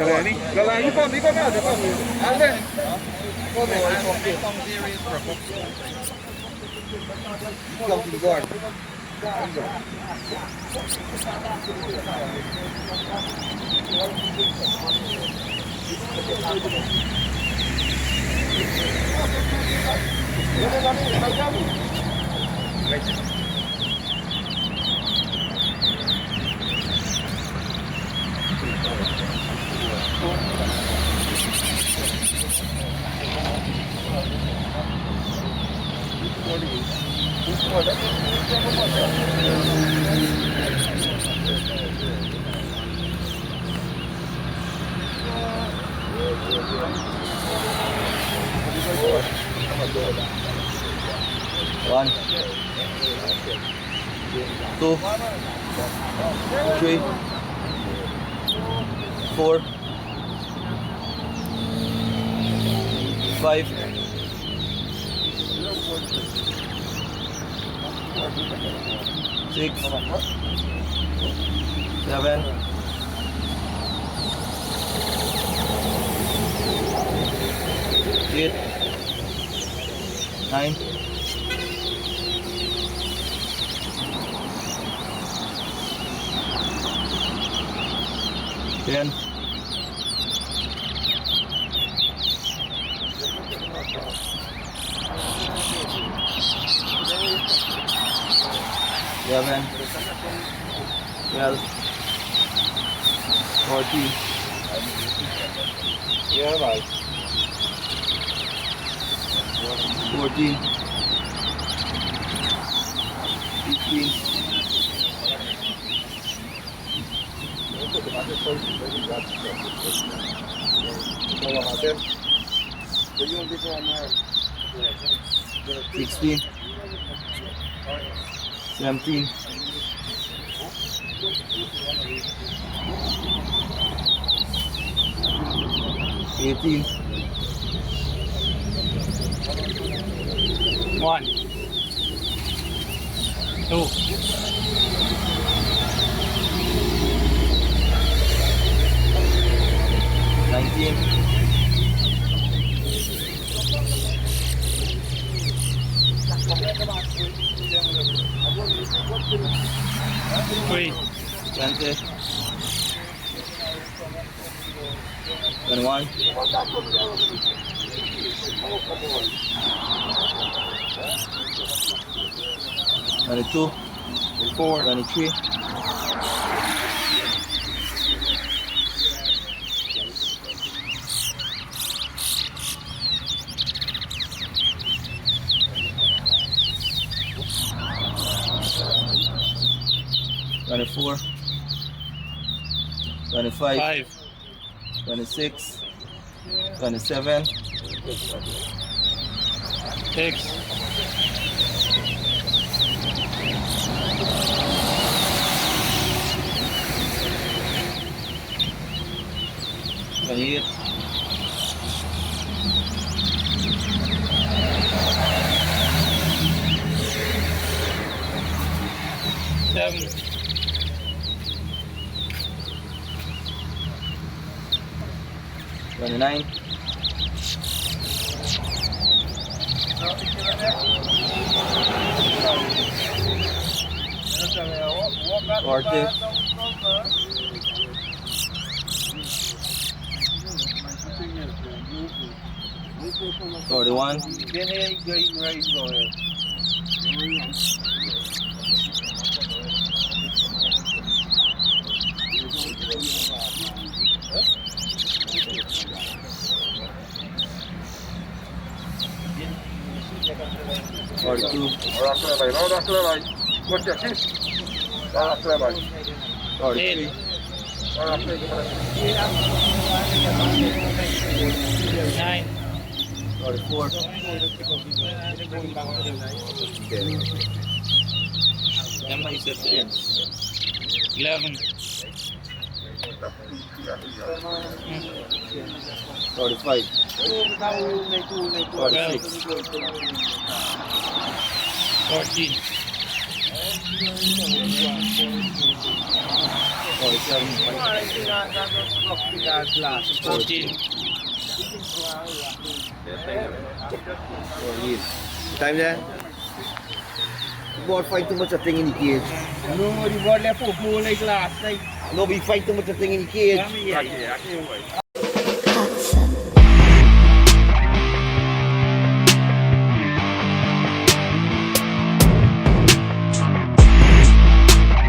Renny. You come out. Alden. Come to the guard. One, 2, 3, 4, 5, 6, 7, 8, 9, 10, 11, 12, 14, 14, 15, 16, 17, 18, 1, 2, 19, 3, 20, 21, 22, 4, 23, 24, 25, 5, 26, 27, 6, 28, 7, 29, 40, 41, 42, 43, 9, 44, 11, 45, 46, 14, 47, 14. 48. Time there? The board find too much a thing in the cage. No, the board left open like last night. No, we find too much a thing in the cage. Yeah.